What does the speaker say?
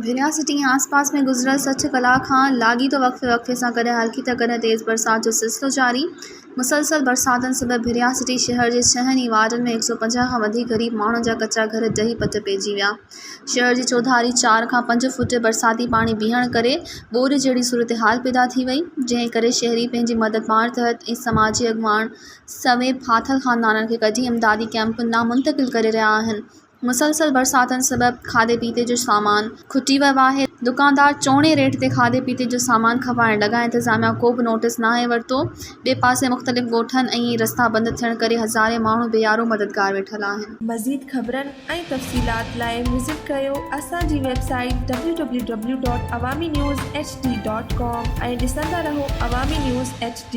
भिरिया सिटी ऐं आसपास में गुज़िरियल 60 कलाक खां लाॻीतो वक़्फ़े सां कॾहिं हल्की त कॾहिं तेज़ बरसात जो सिलसिलो जारी। मुसलसल बरसातनि सबबि भिरिया सिटी शहर जे 6 ई वार्डनि में 150 खां वधीक ग़रीब माण्हुनि जा कचा घर डही पट पइजी विया। शहर जी चौधारी 4 खां 5 फुट बरसाती पाणी बीहण करे ॿोॾि जहिड़ी सूरतहाल पैदा थी वई, जंहिं करे शहरी पंहिंजी मदद मातहत ऐं समाजी अॻुवाण समेत फाथल ख़ानदाननि खे कढी इमदादी कैंप नामुंतक़िल करे रहिया आहिनि। मुसलसल बरसातनि सबबि खाधे पीते जो सामान खुटी वियो आहे। दुकानदार चौणे रेट ते खाधे पीते जो सामान खपाइण लॻा। इंतज़ामिया को बि नोटिस नाहे वरितो। ॿिए पासे मुख़्तलिफ़ ॻोठनि ऐं रस्ता बंदि थियण करे हज़ारे माण्हू बेयारो मददगार वेठल आहिनि। मज़ीद ख़बरनि ऐं तफ़सीलात लाइ विज़िट कयो असांजी वेबसाइट www.awamiNewsHD.com ऐं ॾिसंदा रहो अवामी न्यूज़ HD।